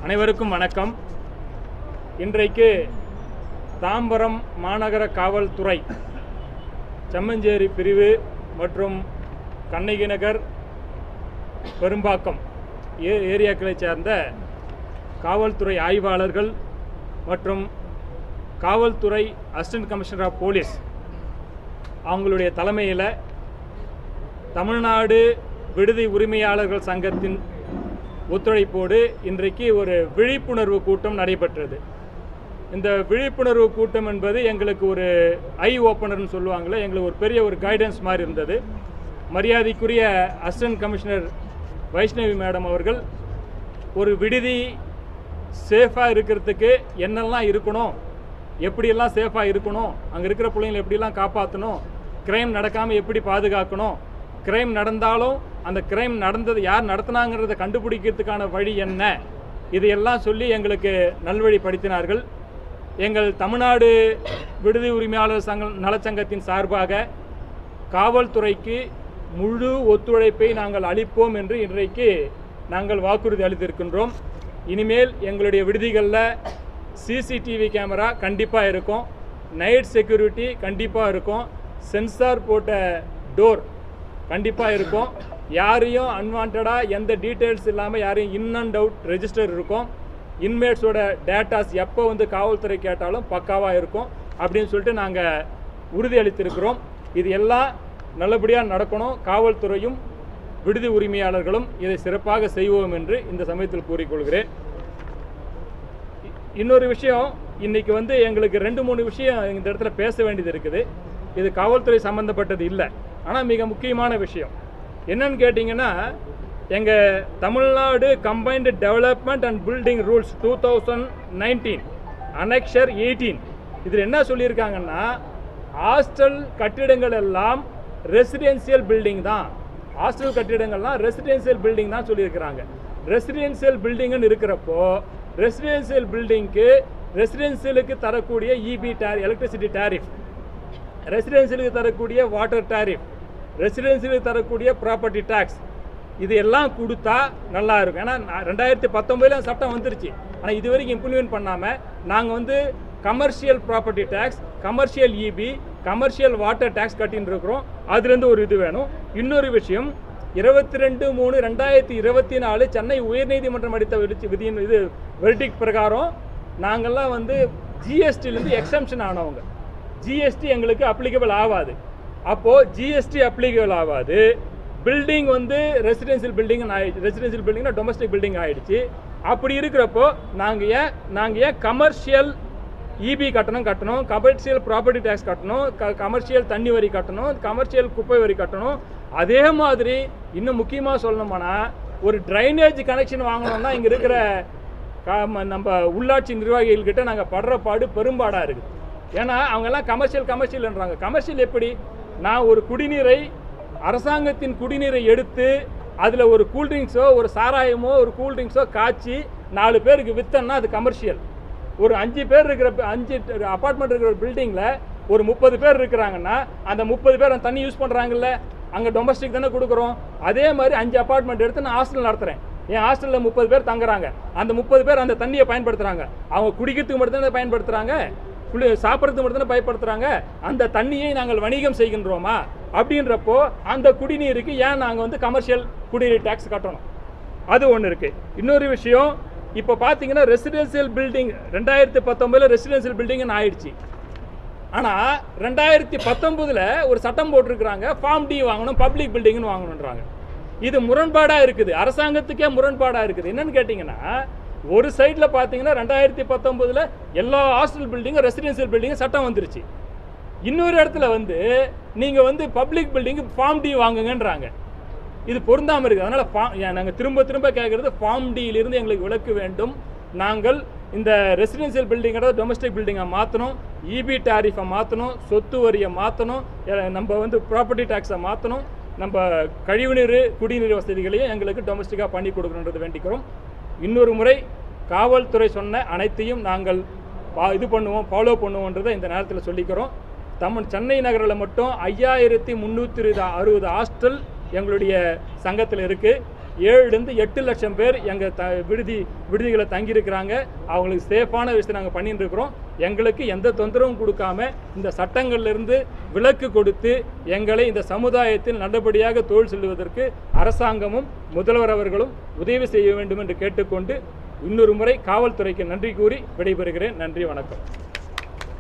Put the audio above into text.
அனைவருக்கும் வணக்கம். இன்றைக்கு தாம்பரம் மாநகர காவல்துறை செம்மஞ்சேரி பிரிவு மற்றும் கண்ணகி நகர் பெரும்பாக்கம் ஏரியாக்களைச் சேர்ந்த காவல்துறை ஆய்வாளர்கள் மற்றும் காவல்துறை அசிஸ்டன்ட் கமிஷனர் ஆஃப் போலீஸ் அவங்களுடைய தலைமையில் தமிழ்நாடு விடுதி உரிமையாளர்கள் சங்கத்தின் ஒத்துழைப்போடு இன்றைக்கு ஒரு விழிப்புணர்வு கூட்டம் நடைபெற்றது. இந்த விழிப்புணர்வு கூட்டம் என்பது எங்களுக்கு ஒரு ஐ ஓப்பனர்னு சொல்லுவாங்களே, எங்களுக்கு ஒரு பெரிய ஒரு கைடன்ஸ் மாதிரி இருந்தது. மரியாதைக்குரிய அசிஸ்டன்ட் கமிஷனர் வைஷ்ணவி மேடம் அவர்கள் ஒரு விடுதி சேஃபாக இருக்கிறதுக்கு என்னெல்லாம் இருக்கணும், எப்படியெல்லாம் சேஃபாக இருக்கணும், அங்கே இருக்கிற பிள்ளைங்களை எப்படிலாம் காப்பாற்றணும், கிரைம் நடக்காமல் எப்படி பாதுகாக்கணும், கிரைம் நடந்தாலும் அந்த கிரைம் நடந்தது யார் நடத்தினாங்கிறத கண்டுபிடிக்கிறதுக்கான வழி என்ன, இதையெல்லாம் சொல்லி எங்களுக்கு நல்வழிப்படுத்தினார்கள். எங்கள் தமிழ்நாடு விடுதி உரிமையாளர் நலச்சங்கத்தின் சார்பாக காவல்துறைக்கு முழு ஒத்துழைப்பை நாங்கள் அளிப்போம் என்று இன்றைக்கு நாங்கள் வாக்குறுதி அளித்திருக்கின்றோம். இனிமேல் எங்களுடைய விடுதிகளில் சிசிடிவி கேமரா கண்டிப்பாக இருக்கும், நைட் செக்யூரிட்டி கண்டிப்பாக இருக்கும், சென்சார் போட்ட டோர் கண்டிப்பாக இருக்கும், யாரையும் அன்வான்டாக எந்த டீட்டெயில்ஸ் இல்லாமல் யாரையும் இன் அண்ட் அவுட் ரெஜிஸ்டர் இருக்கும், இன்மேட்ஸோட டேட்டாஸ் எப்போ வந்து காவல்துறை கேட்டாலும் பக்காவாக இருக்கும் அப்படின்னு சொல்லிட்டு நாங்கள் உறுதி அளித்திருக்கிறோம். இது எல்லாம் நல்லபடியாக நடக்கணும். காவல்துறையும் விடுதி உரிமையாளர்களும் இதை சிறப்பாக செய்வோம் என்று இந்த சமயத்தில் கூறிக்கொள்கிறேன். இன்னொரு விஷயம், இன்றைக்கி வந்து எங்களுக்கு 2-3 விஷயம் இந்த இடத்துல பேச வேண்டியது இருக்குது. இது காவல்துறை சம்மந்தப்பட்டது இல்லை, ஆனால் மிக முக்கியமான விஷயம் என்னன்னு கேட்டிங்கன்னா, எங்கள் Tamil Nadu combined development and building rules 2019 annexure 18 இதில் என்ன சொல்லியிருக்காங்கன்னா, ஹாஸ்டல் கட்டிடங்கள் எல்லாம் ரெசிடென்சியல் பில்டிங் தான், ஹாஸ்டல் கட்டிடங்கள்லாம் ரெசிடென்சியல் பில்டிங் தான் சொல்லியிருக்கிறாங்க. ரெசிடென்சியல் பில்டிங்னு இருக்கிறப்போ ரெசிடென்சியல் பில்டிங்க்கு ரெசிடென்சியலுக்கு தரக்கூடிய இபி எலக்ட்ரிசிட்டி டேரிஃப், ரெசிடென்சியலுக்கு தரக்கூடிய வாட்டர் டேரிஃப், ரெசிடென்சியலுக்கு தரக்கூடிய ப்ராப்பர்ட்டி டேக்ஸ், இது எல்லாம் கொடுத்தா நல்லா இருக்கும். ஏன்னா 2019 சட்டம் வந்துருச்சு, ஆனால் இது வரைக்கும் இம்ப்ளிமெண்ட் பண்ணாமல் நாங்கள் வந்து commercial property tax, commercial EB, commercial water tax கட்டின்னு இருக்கிறோம். அதுலேருந்து ஒரு இது வேணும். இன்னொரு விஷயம், 22/3/2024 சென்னை உயர்நீதிமன்றம் அளித்த விதியின் இது வெர்டிக்ட் பிரகாரம் நாங்கள்லாம் வந்து ஜிஎஸ்டிலேருந்து எக்ஸம்ஷன் ஆனவங்க. ஜிஎஸ்டி எங்களுக்கு அப்ளிகபிள் ஆகாது. அப்போது ஜிஎஸ்டி அப்ளிகபிள் ஆகாது. பில்டிங் வந்து ரெசிடென்சியல் பில்டிங் ஆகிடுச்சு, ரெசிடென்சியல் பில்டிங்னா டொமஸ்டிக் பில்டிங் ஆகிடுச்சு. அப்படி இருக்கிறப்போ நாங்கள் ஏன் கமர்ஷியல் இபி கட்டணும், கமர்ஷியல் ப்ராப்பர்ட்டி டேக்ஸ் கட்டணும், கமர்ஷியல் தண்ணி வரி கட்டணும், கமர்ஷியல் குப்பை வரி கட்டணும். அதே மாதிரி இன்னும் முக்கியமாக சொல்லணும்னா, ஒரு ட்ரைனேஜ் கனெக்ஷன் வாங்கணும்னா இங்கே இருக்கிற நம்ம உள்ளாட்சி நிர்வாகிகள்கிட்ட நாங்கள் படுற பாடு பெரும்பாடாக இருக்குது. ஏன்னா அவங்கெல்லாம் கமர்ஷியல்ன்றாங்க. கமர்ஷியல் எப்படி? நான் ஒரு குடிநீரை, அரசாங்கத்தின் குடிநீரை எடுத்து அதில் ஒரு கூல்ட்ரிங்க்ஸோ ஒரு சாராயமோ ஒரு கூல்ட்ரிங்க்ஸோ காய்ச்சி 4 பேருக்கு விற்றன்னா அது கமர்ஷியல். ஒரு 5 பேர் இருக்கிற 5 அப்பார்ட்மெண்ட் இருக்கிற ஒரு பில்டிங்கில் ஒரு 30 பேர் இருக்கிறாங்கன்னா அந்த 30 பேர் அந்த தண்ணி யூஸ் பண்ணுறாங்கல்ல, அங்கே டொமஸ்டிக் தானே கொடுக்குறோம். அதே மாதிரி 5 அப்பார்ட்மெண்ட் எடுத்து நான் ஹாஸ்டல் நடத்துகிறேன். என் ஹாஸ்டலில் 30 பேர் தங்குறாங்க, அந்த 30 பேர் அந்த தண்ணியை பயன்படுத்துகிறாங்க. அவங்க குடிக்கிறதுக்கு மட்டும்தானே பயன்படுத்துகிறாங்க, சாப்பிட்றதுக்கு மட்டும்தானே பயன்படுத்துகிறாங்க. அந்த தண்ணியை நாங்கள் வணிகம் செய்கின்றோமா? அப்படின்றப்போ அந்த குடிநீருக்கு ஏன் நாங்கள் வந்து கமர்ஷியல் குடிநீர் டேக்ஸ் கட்டணும்? அது ஒன்று இருக்குது. இன்னொரு விஷயம், இப்போ பார்த்தீங்கன்னா ரெசிடென்சியல் பில்டிங் 2019 ரெசிடென்சியல் பில்டிங்னு ஆயிடுச்சு. ஆனால் 2019 ஒரு சட்டம் போட்டிருக்கிறாங்க, ஃபார்ம் டி வாங்கணும், பப்ளிக் பில்டிங்னு வாங்கணுன்றாங்க. இது முரண்பாடாக இருக்குது, அரசாங்கத்துக்கே முரண்பாடாக இருக்குது. என்னன்னு கேட்டிங்கன்னா, ஒரு சைடில் பார்த்தீங்கன்னா 2019 எல்லா ஹாஸ்டல் பில்டிங்கும் ரெசிடென்சியல் பில்டிங்கும் சட்டம் வந்துருச்சு. இன்னொரு இடத்துல வந்து நீங்கள் வந்து பப்ளிக் பில்டிங்கு ஃபார்ம் டி வாங்குங்கன்றாங்க. இது பொருந்தாமல் இருக்குது. அதனால் நாங்கள் திரும்ப கேட்குறது, ஃபார்ம் டியிலிருந்து எங்களுக்கு விலக்கு வேண்டும். நாங்கள் இந்த ரெசிடென்சியல் பில்டிங்கோட டொமஸ்டிக் பில்டிங்கை மாற்றணும், இபி டாரிஃபை மாற்றணும், சொத்து வரியை மாற்றணும், நம்ம வந்து ப்ராப்பர்ட்டி டேக்ஸை மாற்றணும், நம்ம கழிவுநீர் குடிநீர் வசதிகளையும் எங்களுக்கு டொமஸ்டிக்காக பண்ணி கொடுக்கணுன்றது வேண்டிக்கிறோம். இன்னொரு முறை காவல்துறை சொன்ன அனைத்தையும் நாங்கள் இது பண்ணுவோம், ஃபாலோ பண்ணுவோன்றதை இந்த நேரத்தில் சொல்லிக்கிறோம். சென்னை நகரில் மட்டும் 5360 ஹாஸ்டல் எங்களுடைய சங்கத்தில் இருக்குது. 7 to 8 லட்சம் பேர் எங்கள் விடுதிகளை தங்கியிருக்கிறாங்க. அவங்களுக்கு சேஃபான விஷயத்தை நாங்கள் பண்ணிட்டு இருக்கிறோம். எங்களுக்கு எந்த தொந்தரவும் கொடுக்காம இந்த சட்டங்கள்லேருந்து விலக்கு கொடுத்து எங்களை இந்த சமுதாயத்தில் நல்லபடியாக தொழில் செல்வதற்கு அரசாங்கமும் முதல்வர் அவர்களும் உதவி செய்ய வேண்டும் என்று கேட்டுக்கொண்டு இன்னொரு முறை காவல்துறைக்கு நன்றி கூறி விடைபெறுகிறேன். நன்றி, வணக்கம்.